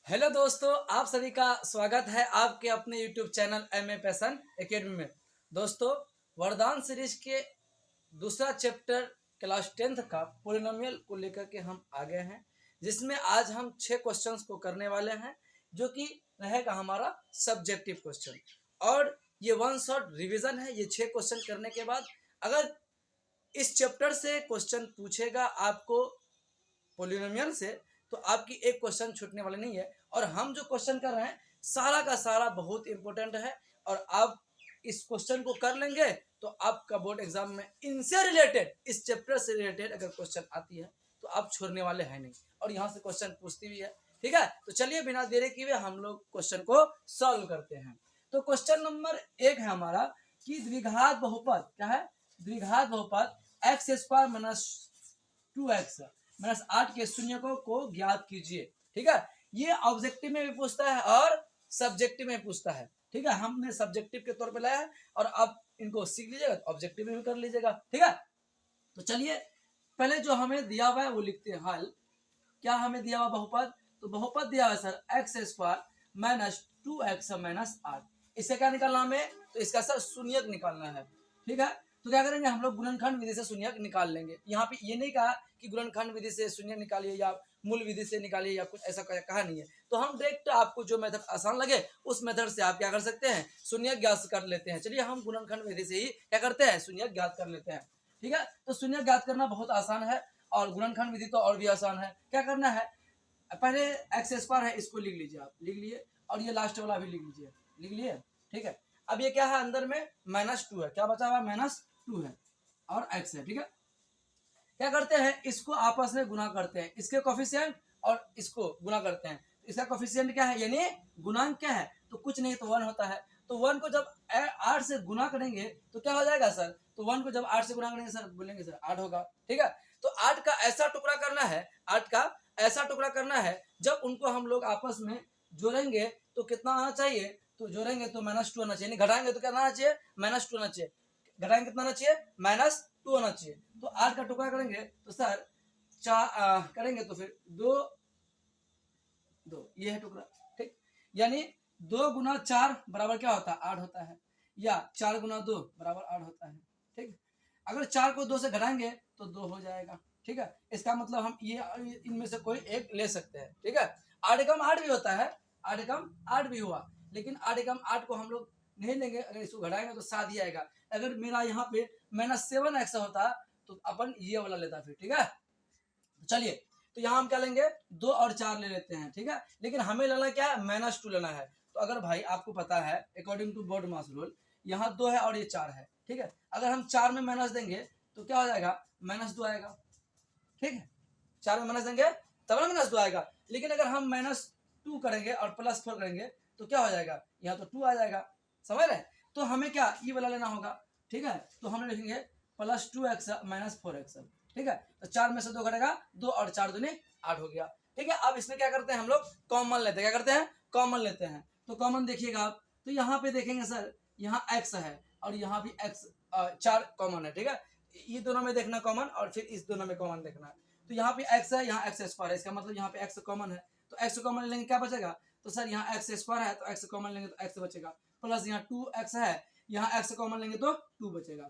Hello दोस्तों, आप सभी का स्वागत है आपके अपने YouTube channel M A passion academy में। दोस्तों, वरदान सीरीज के दूसरा चैप्टर क्लास 10th का पोलिनोमियल को लेकर के हम आ गए हैं, जिसमें आज हम 6 क्वेश्चंस को करने वाले हैं, जो कि रहेगा हमारा सब्जेक्टिव क्वेश्चन। और ये वन शॉट रिवीजन है। ये 6 क्वेश्चन करने के बाद अगर इस चैप्टर से क्वेश्चन पूछेगा आपको पोलिनोमियल से, तो आपकी एक क्वेश्चन छूटने वाला नहीं है। और हम जो क्वेश्चन कर रहे हैं सारा का सारा बहुत इंपॉर्टेंट है, और आप इस क्वेश्चन को कर लेंगे तो आपका बोर्ड एग्जाम में इनसे रिलेटेड, इस चैप्टर से रिलेटेड अगर क्वेश्चन आती है तो आप छोड़ने वाले हैं नहीं, और यहाँ से क्वेश्चन पूछती भी है। ठीक है, तो चलिए बिना देरी किए हम लोग क्वेश्चन को सॉल्व करते हैं। तो क्वेश्चन नंबर 1 है हमारा कि द्विघात बहुपद क्या है। द्विघात बहुपद x square minus 2x minus 8 के शून्यकों को ज्ञात कीजिए। ठीक है, ये ऑब्जेक्टिव में भी पूछता है और सब्जेक्टिव में पूछता है। ठीक है, हमने सब्जेक्टिव के तौर पे लाया है और आप इनको सीख लीजिएगा तो ऑब्जेक्टिव में भी कर लीजिएगा। ठीक है, तो चलिए पहले जो हमें दिया हुआ है वो लिखते हैं। हल क्या हमें दिया हुआ बहुपद, तो बहुपद दिया हुआ है sir x square minus 2x minus 8। इससे क्या निकालना हमें, तो इसका सर शून्यक निकालना है। ठीक है, तो क्या करेंगे हम लोग गुणनखंड विधि से शून्यक निकाल लेंगे। यहाँ पे ये नहीं कहा कि गुणनखंड विधि से शून्य निकालिए या मूल विधि से निकालिए या कुछ ऐसा कहा नहीं है। तो हम डायरेक्ट आपको जो मेथड आसान लगे उस मेथड से आप क्या कर सकते हैं, शून्य ज्ञात कर लेते हैं। चलिए हम गुणनखंड विधि से ही क्या करते हैं, शून्य ज्ञात कर लेते हैं। ठीक है, तो शून्य ज्ञात करना बहुत आसान है और गुणनखंड विधि तो और भी आसान है। क्या करना है, पहले एक्स स्क्वायर है इसको लिख लीजिए, आप लिख लिए, और ये लास्ट वाला भी लिख लीजिए, लिख लिए। ठीक है, अब ये क्या है, अंदर में -2 है, क्या बचा हुआ -2 है और x है। ठीक है, क्या करते हैं, इसको आपस में गुना करते हैं, इसके कोफिशिएंट और इसको गुना करते हैं। इसका कोफिशिएंट क्या है, यानी गुणांक क्या है, तो कुछ नहीं तो 1 होता है। तो 1 को जब 8 से गुना करेंगे तो क्या हो जाएगा सर, तो 1 को जब 8 से गुना करेंगे सर, बोलेंगे सर 8 होगा। ठीक है, तो 8 का ऐसा टुकड़ा करना है, 8 का ऐसा टुकड़ा करना है जब उनको हम लोग आपस में जोड़ेंगे तो कितना आना चाहिए, तो जोड़ेंगे तो -2 आना चाहिए, घटाएंगे तो क्या आना चाहिए, -2 आना चाहिए, घटाएंगे कितना आना चाहिए, -2 आना चाहिए। तो 8 का टुकड़ा करेंगे तो सर 4 करेंगे तो फिर 2 2 ये है टुकड़ा। ठीक, यानी 2 गुना 4 बराबर क्या होता है, 8 होता है, या 4 गुना 2 बराबर 8 होता है। ठीक, अगर 4 को 2 से घटाएंगे तो 2 हो जाएगा। ठीक है, इसका मतलब हम ये इनमें से कोई एक ले सकते हैं। ठीक है, 8 एकम 8 भी होता है, 8 एकम 8 भी हुआ, लेकिन 8 एकम 8 को हम लोग नहीं लेंगे, अगर इसको घटाएंगे तो 7 ही आएगा। अगर मेरा यहाँ पे -7x होता तो अपन ये वाला लेता फिर। ठीक है, चलिए तो यहाँ हम क्या लेंगे, 2 और 4 ले लेते हैं। ठीक है, लेकिन हमें लेना क्या है, -2 लेना है। तो अगर भाई आपको पता है according to board mass rule यहाँ 2 है और ये 4 है। ठीक है, अगर हम 4 में माइनस देंगे तो क्या हो जाएगा, -2 आएगा। ठीक है, 4 में माइनस देंगे तब ना -2 आएगा, लेकिन अगर हम -2 करेंगे और +4 करेंगे तो क्या हो जाएगा, यहाँ तो 2 आ जाएगा। समझ रहे, तो हमें क्या ये वाला लेना होगा। ठीक है, तो हम लिखेंगे +2x -4x। ठीक है, तो 4 में से 2 घटेगा, 2 और 4 दूनी 8 हो गया। ठीक है, अब इसमें क्या करते हैं हम लोग, कॉमन लेते हैं। क्या करते हैं, कॉमन लेते हैं। तो कॉमन देखिएगा आप, तो यहाँ पे देखेंगे सर यहाँ x है और यहाँ भी x 4 कॉमन है। ठीक है, ये दोनों में देखना कॉमन और फिर इस दोनों में कॉमन देखना है। तो यहाँ पे x है, यहाँ x स्क्वायर है, इसका मतलब यहाँ पे x कॉमन है, तो x कॉमन लेंगे क्या बचेगा, तो सर यहाँ x स्क्वायर है तो x कॉमन लेंगे तो x बचेगा, प्लस यहाँ 2x है, यहाँ x कॉमन लेंगे तो 2 बचेगा।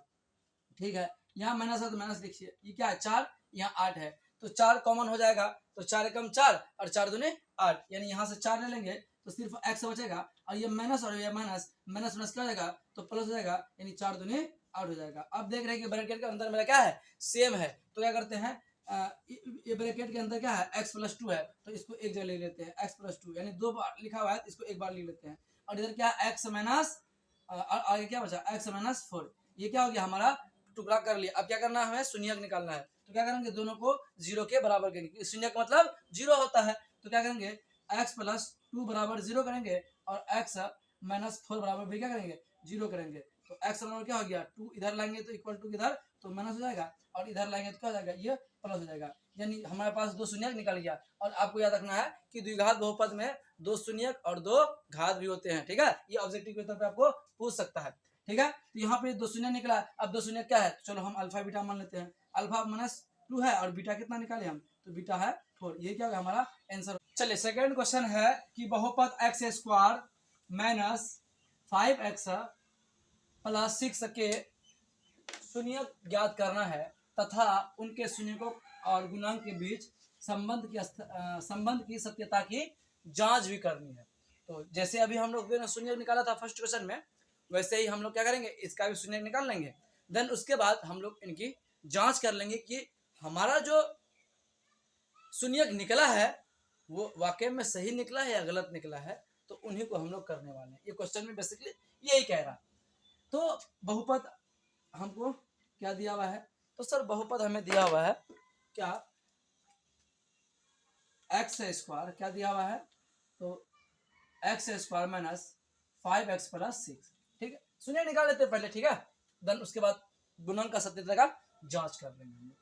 ठीक है, यहाँ माइनस है तो माइनस लिखिए, ये क्या है 4, यहाँ 8 है, तो 4 कॉमन हो जाएगा, तो 4 एकम 4 और 4 दूनी 8, यानी यहाँ से 4 ले लेंगे तो सिर्फ x बचेगा, और ये माइनस और ये माइनस माइनस माइनस क्या हो जाएगा, तो प्लस हो जाएगा, यानी 4 दूनी 8 हो जाएगा। अब देख रहे हैं कि ब्रैकेट के अंदर मेरा क्या है, सेम है, तो क्या करते हैं, ये ब्रैकेट के अंदर क्या है, x + 2 है, तो इसको एक जगह ले लेते हैं, x + 2 यानी 2 बार लिखा हुआ है, इसको एक बार लिख लेते हैं। और इधर क्या है, x माइनस आगे क्या बचा, x - 4, ये क्या हो गया हमारा टुकड़ा कर लिया। अब क्या करना है, हमें शून्यक निकालना है, तो क्या करेंगे, दोनों को 0 के बराबर करेंगे, शून्यक मतलब 0 होता है, तो क्या करेंगे x + 2 बराबर 0 करेंगे और x - 4 बराबर भी क्या करेंगे 0 करेंगे। तो x बराबर क्या हो गया 2, इधर लाएंगे तो इक्वल टू इधर तो माइनस हो जाएगा, और इधर लाएंगे तो क्या हो जाएगा, ये प्लस हो जाएगा, यानी हमारे पास 2 शून्यक निकल गया। और आपको याद रखना है कि द्विघात बहुपद में 2 शून्यक और 2 घात भी होते हैं। ठीक है, ये ऑब्जेक्टिव के तौर पे आपको पूछ सकता है। ठीक है, तो यहाँ पे 2 शून्य निकला, अब 2 शून्य क्या है, चलो हम अल्फा बीटा मान लेते हैं। अल्फा -2 है और बीटा कितना निकाले हम, तो बीटा है 4। ये क्या होगा हमारा आंसर। चलिए सेकंड क्वेश्चन है कि बहुपद x square minus 5x plus 6 के शून्यक ज्ञात करना है तथा उनके शून्यकों और गुणांक के बीच संबंध की सत्यता की जांच भी करनी है। तो जैसे अभी हम लोग ने शून्यक निकाला था फर्स्ट क्वेश्चन में, वैसे ही हम लोग क्या करेंगे, इसका भी शून्यक निकाल लेंगे। देन उसके बाद हम लोग इनकी जांच कर लेंगे कि हमारा जो शून्यक निकला है वो वाकई में सही निकला है या गलत निकला है, तो उन्हीं को हम लोग करने वाले हैं। ये क्वेश्चन में बेसिकली यही कह रहा। तो बहुपद हमको क्या दिया हुआ है, तो सर बहुपद हमें दिया हुआ है क्या, एक्स स्क्वायर क्या दिया हुआ है, तो x square minus 5x plus 6। ठीक है, शून्य निकाल लेते हैं पहले, ठीक है, देन उसके बाद गुणन का सत्यता का जांच कर लेंगे हम लोग।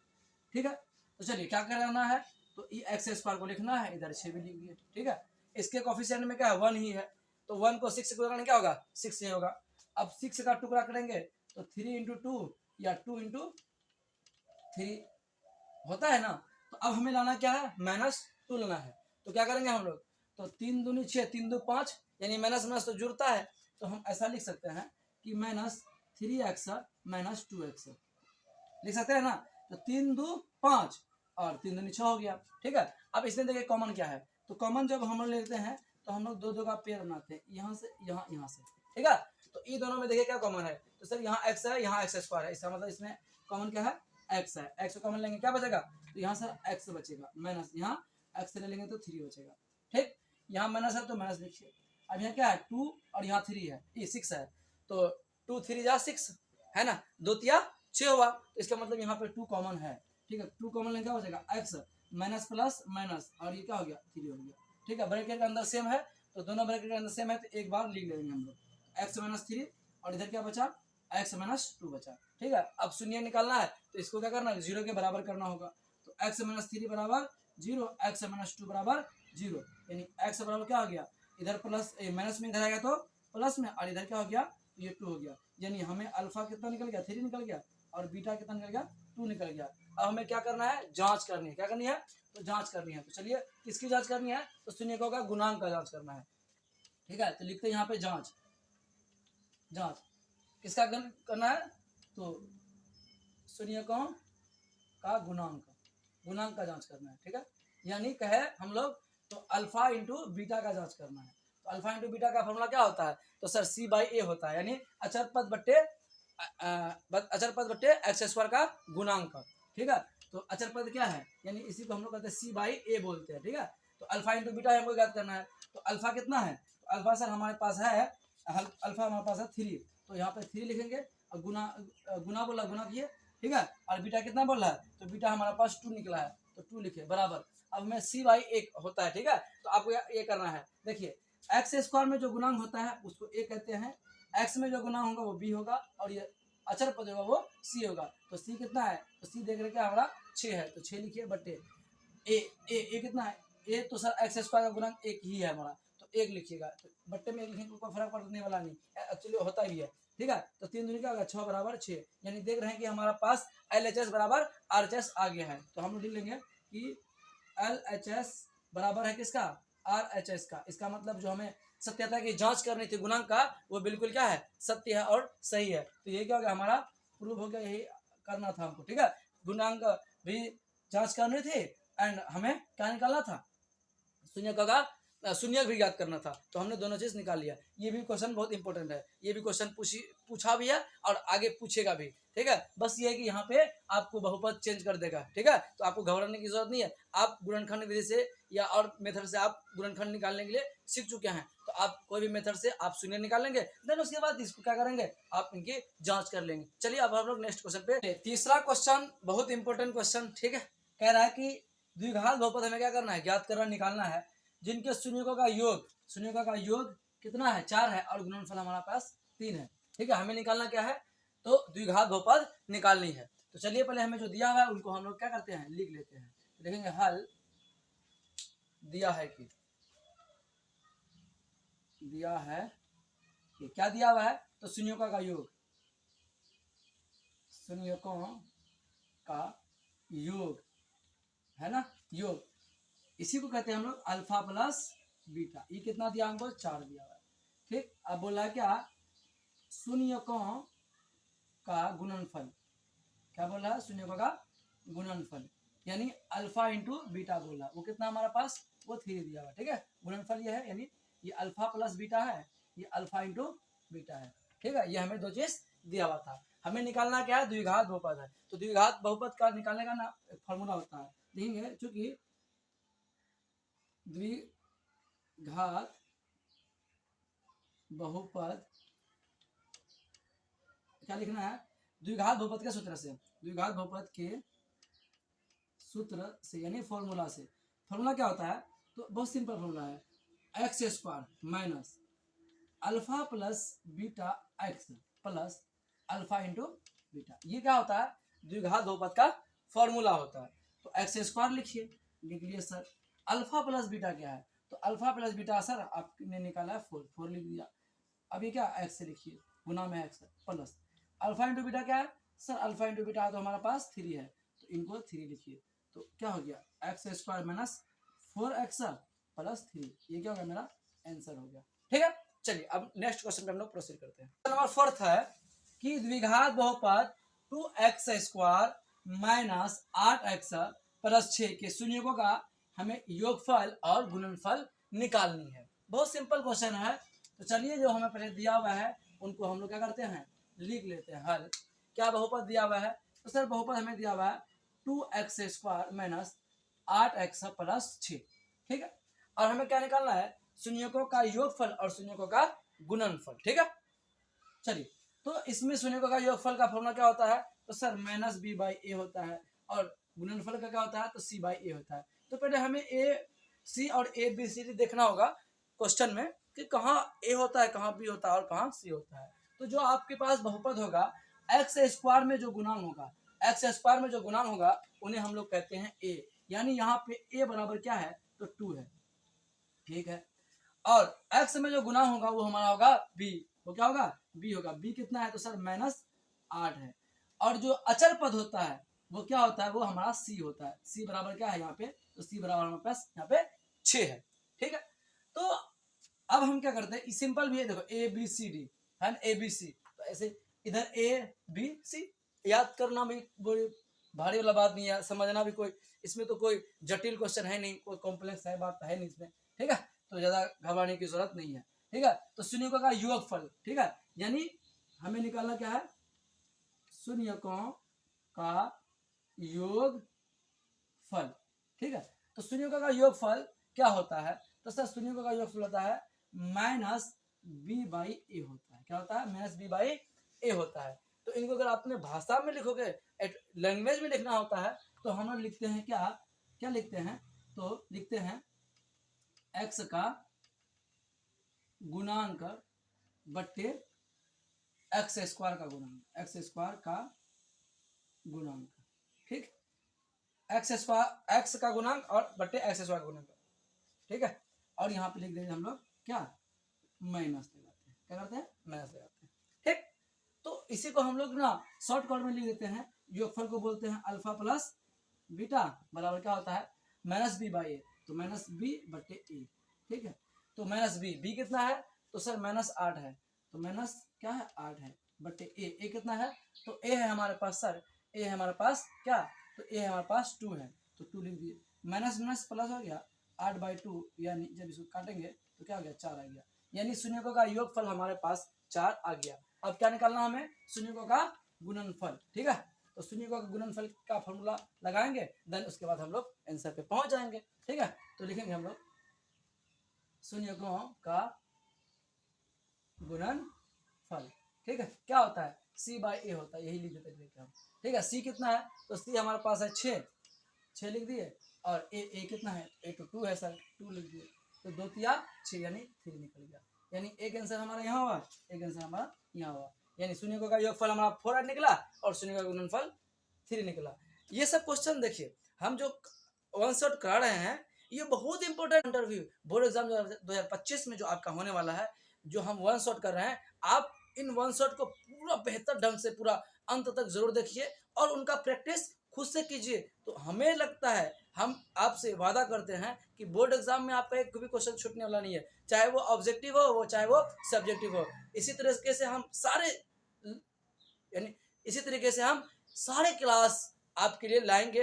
ठीक है, तो चलिए क्या करना है, तो ये एक्स स्क्वायर को लिखना है, इधर 6 भी लिख दिए। ठीक है, इसके कोफिशिएंट में क्या है 1 ही है, तो 1 को 6 से गुणा क्या होगा 6 ही होगा। अब 6 का टुकड़ा करेंगे तो 3 इंटू 2 या 2 इंटू 3 होता है ना। तो अब हमें लाना क्या है, -2 लेना है। तो क्या करेंगे हम लोग, तो 3 दूनी 6, 3 दू 5, यानी माइनस माइनस तो जुड़ता है, तो हम ऐसा लिख सकते हैं कि -3x -2x लिख सकते हैं ना। तो 3 दू 5 और 3 दूनी 6 हो गया। ठीक है, अब इसमें देखिए कॉमन क्या है, तो कॉमन जब हम लोग लेते हैं तो हम लोग 2 का पेयर बनाते हैं, यहाँ से यहाँ, यहाँ से। ठीक है, तो ये दोनों में देखिए क्या कॉमन है, तो सर यहाँ x है, यहाँ x स्क्वायर है, इसका मतलब इसमें कॉमन क्या है, x है। x को कॉमन लेंगे क्या बचेगा, तो यहाँ से x बचेगा, माइनस यहाँ x ले लेंगे तो 3 बचेगा। ठीक, यहाँ माइनस है तो माइनस लिखिए। अब यहाँ क्या है 2 और यहाँ 3 है, ये 6 है, तो 2 3 जा 6 है ना, 2 तिया 6 हुआ, तो इसका मतलब यहाँ पे 2 कॉमन है। ठीक है, 2 कॉमन लेंगे क्या बचेगा x माइनस प्लस माइनस, और ये क्या हो गया 3 हो गया। ठीक है, ब्रैकेट के अंदर सेम है, तो दोनों ब्रैकेट के अंदर सेम है, तो एक बार लिख लेंगे हम लोग x माइनस 3, और इधर क्या बचा x माइनस 2 बचा। ठीक है, अब शून्य निकालना है तो इसको क्या करना है, 0 के बराबर करना होगा। तो x माइनस 3 बराबर 0, x माइनस 2 बराबर 0, यानी x बराबर क्या हो गया, इधर प्लस माइनस में इधर आएगा तो प्लस में, और इधर क्या हो गया, ये 2 हो गया। यानी हमें अल्फा कितना निकल गया 3 निकल गया, और बीटा कितना निकल गया 2 निकल गया। अब हमें क्या करना है, जांच करनी है। क्या करनी है, तो जांच करनी है। तो चलिए किसकी जांच करनी है, तो शून्यकों का गुणांक का जांच करना है। ठीक है, तो लिखते हैं यहाँ पे जांच, जांच किसका करना है, तो शून्यकों का गुणांक, गुणांक का जांच करना है। ठीक है, यानी कहे हम लोग तो अल्फा इंटू बीटा का जांच करना है। तो अल्फा इंटू बीटा का फॉर्मूला क्या होता है, तो सर C/A होता है, यानी अचर पद बट्टे एक्स स्क्वायर का गुणांक। ठीक है, तो अचर पद क्या है, यानी इसी को हम लोग कहते हैं C/A बोलते हैं। ठीक है, तो अल्फा इंटू बीटा हमको याद करना है। तो अल्फा कितना है, तो अल्फा सर हमारे पास है, अल्फा हमारे पास है 3, तो यहाँ पे 3 लिखेंगे, और गुना बोला गुना किए। ठीक है, और बीटा कितना बोल रहा है, तो बीटा हमारे पास 2 निकला है, तो 2 लिखे बराबर। अब में C/A होता है। ठीक है, तो आपको ये करना है, देखिए एक्स स्क्वायर में जो गुणांक होता है उसको A कहते हैं, एक्स में जो गुणांक होगा वो B होगा, और ये अचर पद होगा वो C होगा। तो C कितना है, तो C देख रहे क्या हमारा 6 है, तो 6 लिखिए बट्टे ए कितना है, ए तो सर एक्स स्क्वायर का गुणांक 1 ही है हमारा, तो 1 लिखिएगा। तो बट्टे में 1 लिखेंगे कोई फर्क पड़ने वाला नहीं, एक्चुअली होता भी है। ठीक है, तो 3 दूनी क्या होगा 6 बराबर 6, यानी देख रहे हैं कि हमारा पास LHS बराबर RHS आ गया है। तो हम लोग लिख लेंगे कि LHS बराबर है किसका, RHS का। इसका मतलब जो हमें सत्यता की जांच करनी थी गुणांक का, वो बिल्कुल क्या है, सत्य है और सही है। तो ये क्या हो गया, हमारा प्रूव हो गया, यही करना था हमको। ठीक है, गुणांक भी जांच करनी थी एंड हमें क्या निकालना था, शून्य भी याद करना था। तो हमने दोनों चीज निकाल लिया। ये भी क्वेश्चन बहुत इंपॉर्टेंट है, ये भी क्वेश्चन पूछा भी है और आगे पूछेगा भी। ठीक है, बस ये है कि यहाँ पे आपको बहुपद चेंज कर देगा। ठीक है, तो आपको घबराने की जरूरत नहीं है, आप गुणनखंड विधि से या और मेथड से आप गुणनखंड निकालने के लिए सीख चुके हैं। तो आप कोई भी मेथड से आप शून्य निकाल लेंगे, देन उसके बाद इसको क्या करेंगे, आप इनकी जांच कर लेंगे। चलिए अब हम लोग नेक्स्ट क्वेश्चन पे, तीसरा क्वेश्चन बहुत इंपॉर्टेंट क्वेश्चन। ठीक है, कह रहा है कि द्विघात बहुपद हमें क्या करना है, ज्ञात करना, निकालना है, जिनके शून्यकों का योग कितना है 4 है, और गुणनफल हमारे पास 3 है। ठीक है, हमें निकालना क्या है, तो द्विघात बहुपद निकालनी है। तो चलिए पहले हमें जो दिया हुआ है उनको हम लोग क्या करते हैं, लिख लेते हैं। तो देखेंगे हल दिया है कि क्या दिया हुआ है, तो शून्यकों का योग, शून्यकों का योग है ना, योग। इसी को कहते हैं हम लोग अल्फा प्लस बीटा। ये कितना दिया हमको? 4 दिया हुआ है। ठीक, अब बोला है क्या? शून्यकों का गुणनफल। क्या बोला है? शून्यकों का गुणनफल, यानी अल्फा इंटू बीटा बोला। वो कितना हमारे पास? वो 3 दिया हुआ है। ठीक है, गुणनफल ये है, यानी ये अल्फा प्लस बीटा है, ये अल्फा इंटू बीटा है। ठीक है, ये हमें 2 चीज दिया हुआ था। हमें निकालना क्या है? द्विघात बहुपद है। तो द्विघात बहुपद का निकालने का ना एक फॉर्मूला होता है, देखेंगे। चूंकि द्विघात बहुपद क्या लिखना है? द्विघात बहुपद के सूत्र से, द्विघात बहुपद के सूत्र से यानी फॉर्मूला से। फॉर्मूला क्या होता है? तो बहुत सिंपल फॉर्मूला है, x square minus alpha plus beta x plus alpha into beta. ये क्या होता है? द्विघात बहुपद का फॉर्मूला होता है। तो एक्स स्क्वायर लिखिए, लिख लिए सर। अल्फा प्लस बीटा क्या है? तो अल्फा प्लस बीटा सर आपने निकाला है 4, 4 लिख दिया। अब ये क्या? एक्स से लिखिए, गुना में x plus alpha into beta क्या है? सर अल्फा इंटू बीटा तो हमारे पास 3 है, तो इनको 3 लिखिए। तो क्या हो गया? X square minus 4x plus 3। ये क्या हो गया? मेरा आंसर हो गया। ठीक है, चलिए अब नेक्स्ट क्वेश्चन पे हम लोग प्रोसीड करते हैं। नंबर 4 है कि द्विघात बहुपद 2x square minus 8x plus 6 के शून्यकों का हमें योगफल और गुणनफल निकालनी है। बहुत सिंपल क्वेश्चन है। तो चलिए, जो हमें पहले दिया हुआ है उनको हम लोग क्या करते हैं? लिख लेते हैं हल। क्या बहुपद दिया हुआ है? तो सर बहुपद हमें दिया हुआ है 2x square minus 8x plus 6। ठीक है, और हमें क्या निकालना है? शून्यकों का योगफल और शून्यकों का गुणनफल। ठीक है, चलिए। तो इसमें शून्यकों का योगफल का फॉर्मूला क्या होता है? तो सर माइनस बी बाई ए होता है, और गुणनफल का क्या होता है? तो सी बाई ए होता है। तो पहले हमें ए सी और ए बी सी डी देखना होगा क्वेश्चन में कि कहाँ ए होता है, कहाँ बी होता है और कहाँ सी होता है। तो जो आपके पास बहुपद होगा एक्स स्क्वायर में जो गुणांक होगा, एक्स स्क्वायर में जो गुणांक होगा उन्हें हम लोग कहते हैं ए, यानी यहाँ पे ए बराबर क्या है? तो 2 है। ठीक है, और x में जो गुना होगा वो हमारा होगा b। वो क्या होगा? b होगा। b कितना है? तो सर माइनस 8 है। और जो अचर पद होता है वो क्या होता है? वो हमारा c होता है। c बराबर क्या है यहाँ पे? तो c बराबर हमारे पास यहाँ पे 6 है। ठीक है, तो अब हम क्या करते हैं? सिंपल भी है, देखो ए बी सी डी है ना, ए बी सी। तो ऐसे इधर ए बी सी याद करना भी कोई भारी वाला बात नहीं है, समझना भी कोई इसमें तो कोई जटिल क्वेश्चन है नहीं, कोई कॉम्प्लेक्स है बात है नहीं इसमें। ठीक है, तो ज्यादा घबराने की जरूरत नहीं है। ठीक है, तो शून्यकों का योगफल। ठीक है, यानी हमें निकालना क्या है? शून्यकों का योगफल। ठीक है, तो शून्यकों का योगफल क्या होता है? तो सर शून्यकों का योगफल होता है माइनस बी बाई ए होता है। क्या होता है? माइनस बी बाई ए होता है। तो इनको अगर आपने भाषा में लिखोगे, लैंग्वेज में लिखना होता है, तो हम लोग लिखते हैं क्या? क्या लिखते हैं? तो लिखते हैं x का गुणांक बट्टे एक्स स्क्वायर का गुणांक, एक्स स्क्वायर का गुणांक। ठीक, एक्स स्क्वायर एक्स का गुणांक और बट्टे एक्स स्क्वायर का गुणांक। ठीक है, और यहाँ पे लिख देंगे हम लोग क्या? माइनस लगाते हैं। क्या करते हैं? माइनस लगाते हैं। ठीक, तो इसी को हम लोग ना शॉर्टकट में लिख देते हैं। योगफल को बोलते हैं अल्फा प्लस बीटा बराबर क्या होता है? माइनस बी बाई ए। तो माइनस बी बट्टे ए। ठीक है, तो माइनस बी, बी कितना है? तो सर माइनस 8 है। तो माइनस क्या है? 8 है बट्टे ए। ए कितना है? तो ए है हमारे पास सर, ए है हमारे पास क्या? तो ए हमारे पास 2 है, तो 2 लिख दिए। माइनस माइनस प्लस हो गया 8/2, यानी जब इसको काटेंगे तो क्या हो गया? 4 आ गया। यानी शून्यकों का योगफल हमारे पास 4 आ गया। अब क्या निकालना हमें? शून्यकों का गुणनफल। ठीक है, तो शून्यकों का गुणनफल का फॉर्मूला लगाएंगे, देन उसके बाद हम लोग आंसर पे पहुंच जाएंगे। ठीक है, तो लिखेंगे हम लोग शून्यकों का गुणनफल। ठीक है, क्या होता है? c बाई ए होता है, यही लिख देते हैं हम। ठीक है, c कितना है? तो c हमारे पास है 6 लिख दिए, और ए कितना है? ए तो 2 है सर, 2 लिख दिए। तो 2 तिया 6 यानी 3 निकल गया। यानी एक आंसर हमारा यहाँ हुआ, एक आंसर हमारा यहाँ हुआ। यानी शून्यकों का योगफल हमारा 4 निकला और शून्य का गुणनफल 3 निकला। ये सब क्वेश्चन देखिए, हम जो वन शॉट करा रहे हैं, ये बहुत इंपॉर्टेंट इंटरव्यू बोर्ड एग्जाम 2025 में जो आपका होने वाला है, जो हम वन शॉट कर रहे हैं, आप इन वन शॉट को पूरा बेहतर ढंग से पूरा अंत तक जरूर देखिए और उनका प्रैक्टिस खुद से कीजिए। तो हमें लगता है हम आपसे वादा करते हैं कि बोर्ड एग्जाम में आपका एक भी क्वेश्चन छूटने वाला नहीं है, चाहे वो ऑब्जेक्टिव हो, वो चाहे वो सब्जेक्टिव हो। इसी तरीके से हम सारे यानी इसी तरीके से हम सारे क्लास आपके लिए लाएंगे,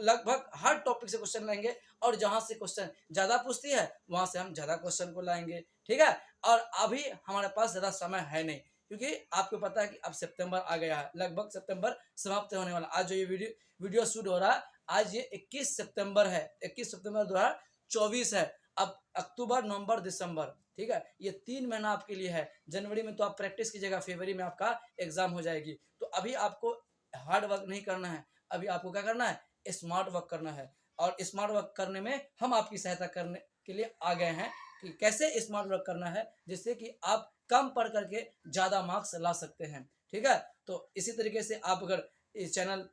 लगभग हर टॉपिक से क्वेश्चन लाएंगे, और जहां से क्वेश्चन ज़्यादा पूछती है वहां से हम ज़्यादा क्वेश्चन को लाएंगे, ठीक है। और अभी हमारे पास ज़्यादा समय है नहीं, क्योंकि आपको पता है कि अब सितंबर आ गया है, लगभग सितंबर समाप्त होने वाला। आज जो ये वीडियो शूट हो रहा है, आज ये 21 सितंबर है, 21 सितंबर 2024 है। अब अक्टूबर, नवंबर, दिसंबर, ठीक है, ये 3 महीना आपके लिए है। जनवरी में तो आप प्रैक्टिस कीजिएगा, फरवरी में आपका एग्जाम हो जाएगी। तो अभी आपको हार्ड वर्क नहीं करना है, अभी आपको क्या करना है, स्मार्ट वर्क करना है। और स्मार्ट वर्क करने में हम आपकी सहायता करने के लिए आ गए हैं कि कैसे स्मार्ट वर्क करना है, जिससे कि आप कम पढ़ करके ज़्यादा मार्क्स ला सकते हैं, ठीक है। तो इसी तरीके से आप अगर इस चैनल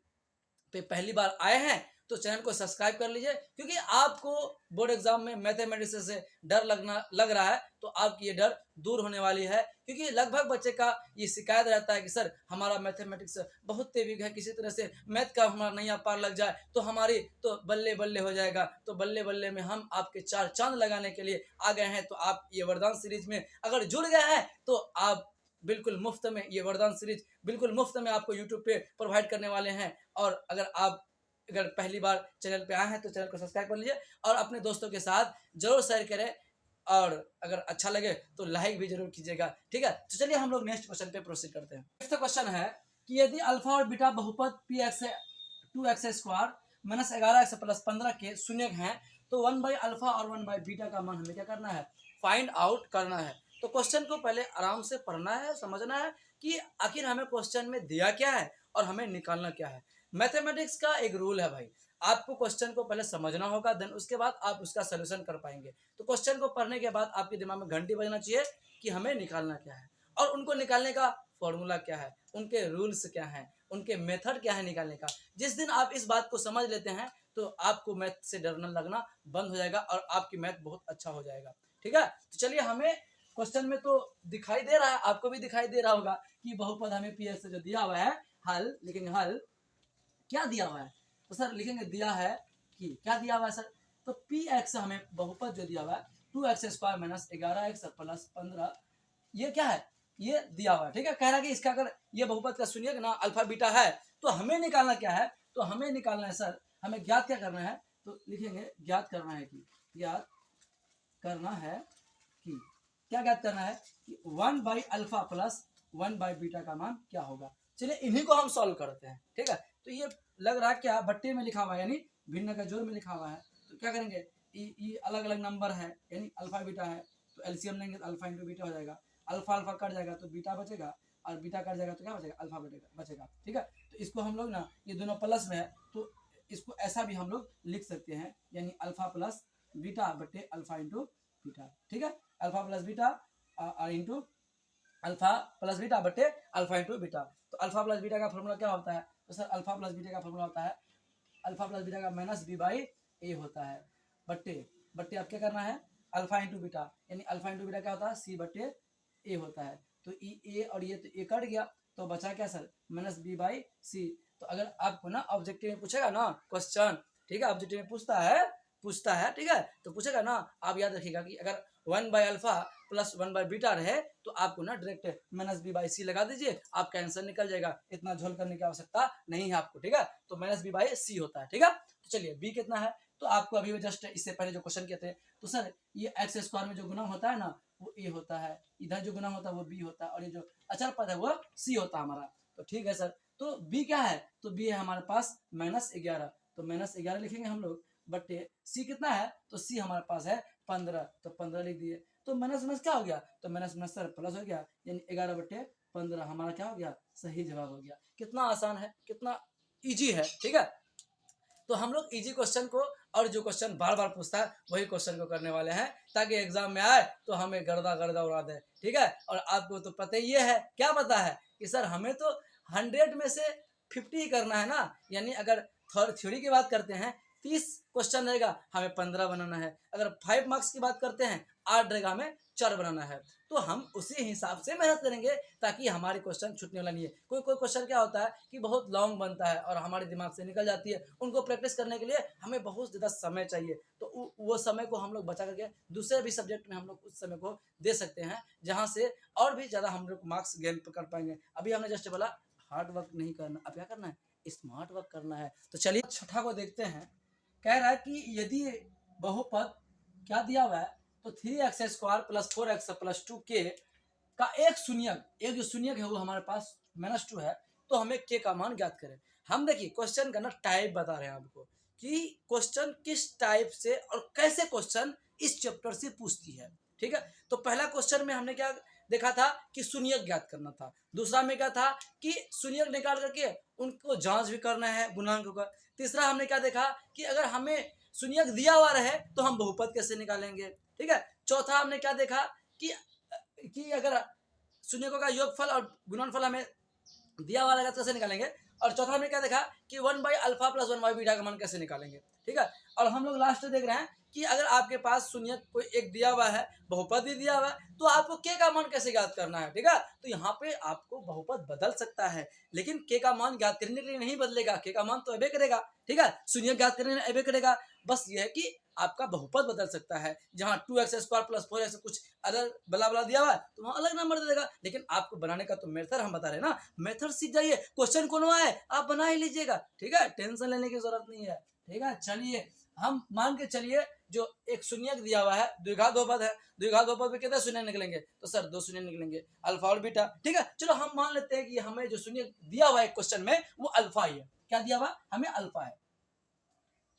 पे पहली बार आए हैं तो चैनल को सब्सक्राइब कर लीजिए, क्योंकि आपको बोर्ड एग्जाम में मैथमेटिक्स से डर लग रहा है, तो आपकी ये डर दूर होने वाली है। क्योंकि लगभग बच्चे का ये शिकायत रहता है कि सर हमारा मैथमेटिक्स बहुत तेज है, किसी तरह से मैथ का हमारा नैया पार लग जाए तो हमारी तो बल्ले बल्ले हो जाएगा। तो बल्ले बल्ले में हम आपके 4 चांद लगाने के लिए आ गए हैं। तो आप ये वरदान सीरीज में अगर जुड़ गए हैं तो आप बिल्कुल मुफ्त में, ये वरदान सीरीज बिल्कुल मुफ्त में आपको यूट्यूब पे प्रोवाइड करने वाले हैं। और अगर पहली बार चैनल पे आए हैं तो चैनल को सब्सक्राइब कर लीजिए और अपने दोस्तों के साथ जरूर शेयर करें, और अगर अच्छा लगे तो लाइक भी जरूर कीजिएगा, ठीक है। तो चलिए हम लोग नेक्स्ट क्वेश्चन पे प्रोसीड करते हैं। नेक्स्ट क्वेश्चन है कि यदि अल्फा और बीटा बहुपद P x 2x square minus 11x plus 15 के शून्य हैं, तो 1/अल्फा और 1/बीटा का मान हमें क्या करना है, फाइंड आउट करना है। तो क्वेश्चन को पहले आराम से पढ़ना है, समझना है कि आखिर हमें क्वेश्चन में दिया क्या है और हमें निकालना क्या है। मैथमेटिक्स का एक रूल है भाई, आपको क्वेश्चन को पहले समझना होगा, देन उसके बाद आप उसका सोल्यूशन कर पाएंगे। तो क्वेश्चन को पढ़ने के बाद आपके दिमाग में घंटी बजना चाहिए कि हमें निकालना क्या है, और उनको निकालने का फॉर्मूला क्या है, उनके रूल्स क्या हैं, उनके मेथड क्या है निकालने का। जिस दिन आप इस बात को समझ लेते हैं तो आपको मैथ से डरना लगना बंद हो जाएगा और आपकी मैथ बहुत अच्छा हो जाएगा, ठीक है। तो चलिए, हमें क्वेश्चन में तो दिखाई दे रहा है, आपको भी दिखाई दे रहा होगा कि बहुपद हमें पी से जो दिया हुआ है, हल लिखेंगे। हल क्या दिया हुआ है, तो सर लिखेंगे दिया है कि क्या दिया हुआ है सर, तो पी एक्स हमें बहुपद जो दिया हुआ है 2x square minus 11x plus 15, ये क्या है, ये दिया हुआ है, ठीक है। कह रहा है कि इसका अगर ये बहुपद का सुनिए ना अल्फा बीटा है, तो हमें निकालना क्या है, तो हमें निकालना है सर, हमें ज्ञात क्या करना है, तो लिखेंगे ज्ञात करना है कि ज्ञात करना है कि क्या ज्ञात करना है कि 1/अल्फा प्लस 1/बीटा का मान क्या होगा। चलिए इन्हीं को हम सॉल्व करते हैं, ठीक है। तो ये लग रहा है क्या, बट्टे में लिखा हुआ है, यानी भिन्न का जोड़ में लिखा हुआ है। तो क्या करेंगे, ये अलग अलग नंबर है, यानी अल्फा बीटा है, तो एलसीएम लेंगे तो अल्फा इंटू बीटा हो जाएगा। अल्फा अल्फा कट जाएगा तो बीटा बचेगा, और बीटा कट जाएगा तो क्या बचेगा, अल्फा बचेगा, ठीक है। तो इसको हम लोग ना, ये दोनों प्लस में है तो इसको ऐसा भी हम लोग लिख सकते हैं, यानी अल्फा प्लस बीटा बटे अल्फा इंटू बीटा, ठीक है। Alpha plus beta into alpha plus beta बटे अल्फा इंटू बीटा। तो अल्फा प्लस बीटा का फॉर्मूला क्या होता है, तो सर अल्फा प्लस बीटा का फॉर्मूला होता है अल्फा प्लस बीटा का माइनस b/a होता है, बट्टे आप क्या करना है, अल्फा इंटू बीटा, यानी अल्फा इंटू बीटा क्या होता है, c/a होता है। तो ए और ये तो ए कट गया, तो बचा क्या सर, माइनस b/c। तो अगर आपको ना ऑब्जेक्टिव में पूछेगा ना क्वेश्चन, ठीक है, ऑब्जेक्टिव में पूछता है, ठीक है, तो पूछेगा ना, आप याद रखिएगा कि अगर 1/अल्फा प्लस 1/बीटा रहे तो आपको ना डायरेक्ट माइनस b/c लगा दीजिए, आपका आंसर निकल जाएगा, इतना झोल करने की आवश्यकता नहीं है आपको, ठीक है। तो माइनस b/c होता है, ठीक है। तो चलिए b कितना है, तो आपको अभी जस्ट इससे पहले जो क्वेश्चन किए थे, तो सर ये एक्स स्क्वायर में जो गुना होता है ना वो a होता है, इधर जो गुना होता है वो b होता है, और ये जो अचर पद है वो c होता है हमारा। तो ठीक है सर, तो b क्या है, तो b है हमारे पास -11, तो -11 लिखेंगे हम लोग, बटे c कितना है, तो c हमारे पास है 15, तो 15 लिख दिए। तो माइनस माइनस क्या हो गया, तो माइनस माइनस सर प्लस हो गया, यानी 11/15 हमारा क्या हो गया, सही जवाब हो गया। कितना आसान है, कितना इजी है, ठीक है। तो हम लोग इजी क्वेश्चन को, और जो क्वेश्चन बार बार पूछता है वही क्वेश्चन को करने वाले हैं, ताकि एग्जाम में आए तो हमें गर्दा उड़ा दे, ठीक है। और आपको तो पता ही है, क्या पता है कि सर हमें तो 100 में से 50 ही करना है ना, यानी अगर थ्योरी की बात करते हैं 30 क्वेश्चन रहेगा, हमें 15 बनाना है। अगर 5 मार्क्स की बात करते हैं 8 रहेगा हमें 4 बनाना है। तो हम उसी हिसाब से मेहनत करेंगे ताकि हमारे क्वेश्चन छूटने वाला नहीं है। कोई कोई क्वेश्चन क्या होता है कि बहुत लॉन्ग बनता है और हमारे दिमाग से निकल जाती है, उनको प्रैक्टिस करने के लिए हमें बहुत ज़्यादा समय चाहिए। तो वो समय को हम लोग बचा करके दूसरे भी सब्जेक्ट में हम लोग उस समय को दे सकते हैं, जहाँ से और भी ज़्यादा हम लोग मार्क्स गेन कर पाएंगे। अभी हमने जस्ट बोला हार्ड वर्क नहीं करना, अब क्या करना है, स्मार्ट वर्क करना है। तो चलिए छठा को देखते हैं। कह रहा है कि यदि बहुपद क्या दिया हुआ है, तो 3x square plus 4x plus 2k का एक जो शून्यक है वो हमारे पास -2 है, तो हमें k का मान ज्ञात करें। हम देखिए क्वेश्चन का ना टाइप बता रहे हैं आपको कि क्वेश्चन किस टाइप से और कैसे क्वेश्चन इस चैप्टर से पूछती है। ठीक है, तो पहला क्वेश्चन में हमने क्या देखा था कि शून्यक ज्ञात करना था। दूसरा में क्या था कि शून्यक निकाल करके उनको जांच भी करना है गुणांक का। तीसरा हमने क्या देखा कि अगर हमें शून्यक दिया हुआ रहे तो हम बहुपद कैसे निकालेंगे। ठीक है, चौथा हमने क्या देखा कि अगर शून्यकों का योगफल और गुणनफल हमें दिया हुआ रहेगा तो कैसे निकालेंगे। और चौथा हमने क्या देखा कि 1/α प्लस 1/β का मान कैसे निकालेंगे। ठीक है, और हम लोग लास्ट में देख रहे हैं कि अगर आपके पास शून्य कोई एक दिया हुआ है, बहुपद भी दिया हुआ है, तो आपको के का मान कैसे ज्ञात करना है। ठीक है, तो यहाँ पे आपको बहुपद बदल सकता है, लेकिन के का मान ज्ञात करने के लिए नहीं बदलेगा, के का मान तो अबे करेगा। ठीक है, शून्य ज्ञात करने में अबे करेगा, बस ये है कि आपका बहुपद बदल सकता है। जहाँ 2x स्क्वायर प्लस 4x कुछ अलग बला बला दिया हुआ है तो वहाँ अलग नंबर दे देगा, लेकिन आपको बनाने का तो मेथड हम बता रहे हैं ना, मेथड सीख जाइए। क्वेश्चन कौन हुआ है आप बना ही लीजिएगा। ठीक है, टेंशन लेने की जरूरत नहीं है। ठीक है, चलिए हम मान के चलिए जो एक शून्यक दिया हुआ है, द्विघात बहुपद है, द्विघात बहुपद में कितने शून्य निकलेंगे, तो सर 2 शून्य निकलेंगे, अल्फा और बीटा। ठीक है, चलो हम मान लेते हैं कि हमें जो शून्य दिया हुआ है क्वेश्चन में वो अल्फा ही है। क्या दिया हुआ, हमें अल्फा है।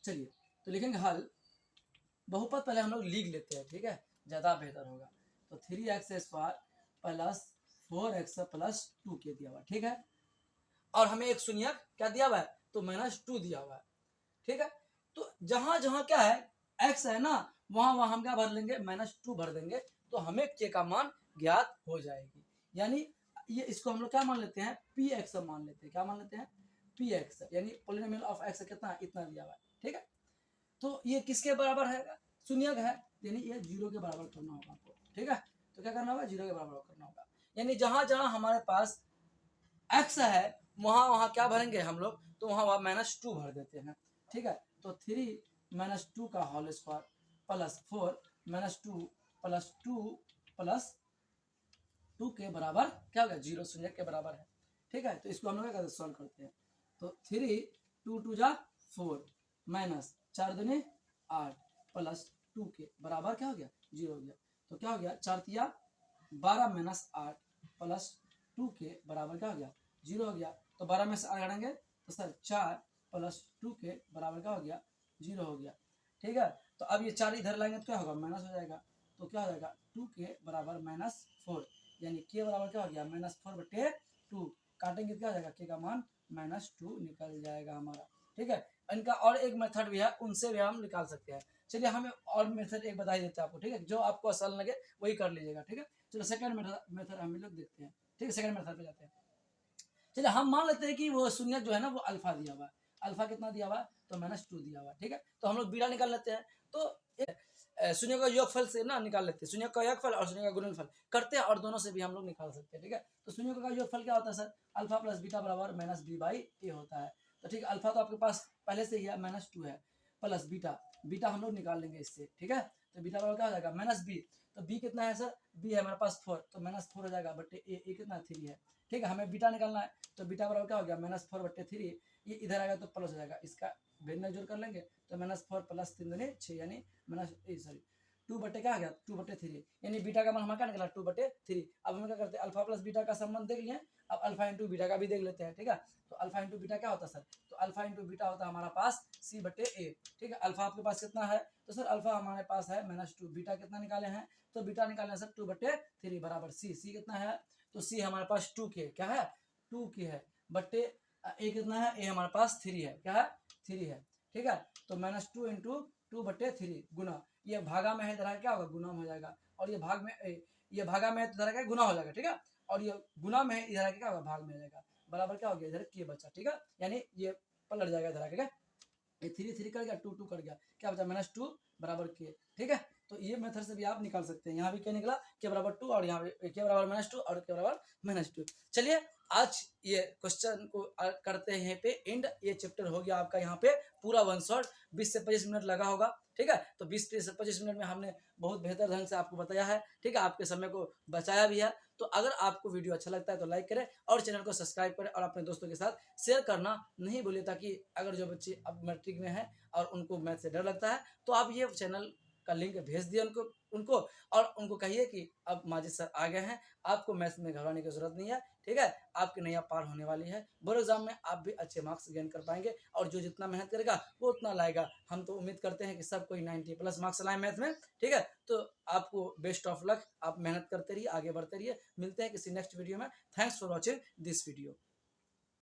चलिए तो लिखेंगे हल। बहुपद पहले हम लोग लिख लेते हैं, ठीक है, ज्यादा बेहतर होगा। तो 3x square plus 4x plus 2k दिया हुआ, ठीक है, और हमें एक शून्यक क्या दिया हुआ है, तो -2 दिया हुआ है। ठीक है, तो जहां जहां क्या है x है ना, वहां वहां हम क्या भर लेंगे, -2 भर देंगे, तो हमें k का मान ज्ञात हो जाएगी। यानी ये इसको हम लोग क्या मान लेते हैं, px मान लेते हैं। क्या मान लेते हैं, px, यानी पोलिनोमियल ऑफ x कितना, इतना दिया हुआ है। ठीक है, तो ये किसके बराबर है, शून्यक है, यानी ये 0 के बराबर करना होगा आपको। ठीक है, तो क्या करना होगा, 0 के बराबर करना होगा। यानी जहां जहां हमारे पास x है वहां वहां क्या भरेंगे हम लोग, तो वहां वहां -2 भर देते हैं। ठीक है, तो 3 -2 का whole square plus 4 -2 plus 2 plus 2 के बराबर क्या होगा, 0, शून्य के बराबर है। ठीक है, तो इसको हम लोग क्या सॉल्व करते हैं। तो 3 2 2 जा 4 माइनस 4 दूनी 8 प्लस 2 के बराबर क्या हो गया, 0 हो गया। तो क्या हो गया, 4 तिया 12 माइनस 8 प्लस 2 के बराबर क्या हो गया, 0 हो गया। तो 12 में से 8 घटाएंगे तो सर 4 प्लस 2 के बराबर क्या हो गया, 0 हो गया। ठीक है, तो अब ये 4 इधर लाएंगे तो क्या होगा, माइनस हो जाएगा। तो क्या हो जाएगा, 2 के बराबर -4, यानी के बराबर क्या हो गया, -4/2। काटेंगे क्या हो जाएगा, के का मान -2 निकल जाएगा हमारा। ठीक है, इनका और एक मेथड भी है, उनसे भी हम निकाल सकते हैं। चलिए हमें और मेथड एक बता ही देते हैं आपको। ठीक है, जो आपको आसान लगे वही कर लीजिएगा। ठीक है, चलो सेकंड मेथड हम लोग देखते हैं। ठीक है, सेकंड मेथड पे जाते हैं। चलिए हम मान लेते हैं कि वो शून्य जो है ना वो अल्फा दिया हुआ है। अल्फा कितना दिया हुआ है, तो -2 दिया हुआ है। ठीक है, तो हम लोग बीटा निकाल लेते हैं। तो शून्य का योगफल से ना निकाल लेते हैं, शून्य का योगफल और शून्य का गुणनफल करते हैं, और दोनों से भी हम लोग निकाल सकते हैं। ठीक है, तो शून्य का योगफल क्या होता है सर, अल्फा प्लस बीटा बराबर -b/a होता है। तो ठीक है, अल्फा तो आपके पास पहले से ही है, -2 है, प्लस बीटा, बीटा हम लोग निकाल लेंगे इससे। ठीक है, तो बीटा बराबर क्या हो जाएगा, -b। तो b कितना है सर, b है हमारे पास 4, तो -4 हो जाएगा बटे a कितना 3 है। ठीक है, हमें बीटा निकालना है, तो बीटा बराबर क्या हो गया, -4/3। ये इधर आएगा तो प्लस हो जाएगा, इसका भिन्न जोड़ कर लेंगे तो -4 प्लस 3 दूनी 6, यानी सॉरी 2 बटे क्या आ गया, 2/3, यानी बीटा का मान हमारा क्या निकला, 2/3। अब हम क्या करते हैं, अल्फा प्लस बीटा का संबंध देख लिए, अब अल्फा इंटू बीटा का भी देख लेते हैं। ठीक है, तो अल्फा इंटू बीटा क्या होता है सर, तो अल्फा इंटू बीटा होता है हमारा पास c/a। ठीक है, अल्फा आपके पास कितना है, तो सर अल्फा हमारे पास है -2, बीटा कितना निकाले हैं, तो बीटा निकाले हैं सर 2/3 बराबर c कितना है, तो c हमारे पास 2k क्या है, 2k है, बट्टे a कितना है, a हमारे पास 3 है, क्या है, 3 है। ठीक है, तो -2 इंटू 2/3 गुना, ये भागा में है इधर क्या होगा, गुना हो जाएगा, और ये भाग में ये भागा में है तो इधर क्या गुना हो जाएगा। ठीक है, और ये गुना में है इधर क्या होगा, भाग में आ जाएगा, बराबर क्या हो गया, इधर के बचा। ठीक है, यानी ये पलट जाएगा इधर आके, ये 3 3 कर गया, 2 2 कर गया, क्या बचा, -2 बराबर के। ठीक है, तो ये मेथड से भी आप निकाल सकते हैं। यहाँ भी क्या निकला k बराबर 2 और यहाँ पे k बराबर -2 और k बराबर -2। चलिए आज ये क्वेश्चन को करते हैं पे एंड। ये चैप्टर हो गया आपका यहाँ पे पूरा वन शॉट। 20 से 25 मिनट लगा होगा, ठीक है। तो 20 से 25 मिनट में हमने बहुत बेहतर ढंग से आपको बताया है, ठीक है, आपके समय को बचाया भी है। तो अगर आपको वीडियो अच्छा लगता है तो लाइक करें और चैनल को सब्सक्राइब करें और अपने दोस्तों के साथ शेयर करना नहीं भूलिए, ताकि अगर जो बच्चे अब मैट्रिक में हैं और उनको मैथ से डर लगता है तो आप ये चैनल का लिंक भेज दिए उनको और उनको कहिए कि अब माजिद सर आ गए हैं, आपको मैथ्स में घबराने की जरूरत नहीं है, ठीक है। आपकी नैया पार होने वाली है। बोर्ड एग्जाम में आप भी अच्छे मार्क्स गेन कर पाएंगे और जो जितना मेहनत करेगा वो उतना लाएगा। हम तो उम्मीद करते हैं कि सब कोई 90+ मार्क्स लाए मैथ में, ठीक है। तो आपको बेस्ट ऑफ लक, आप मेहनत करते रहिए, आगे बढ़ते रहिए। मिलते हैं किसी नेक्स्ट वीडियो में। Thanks for watching this video.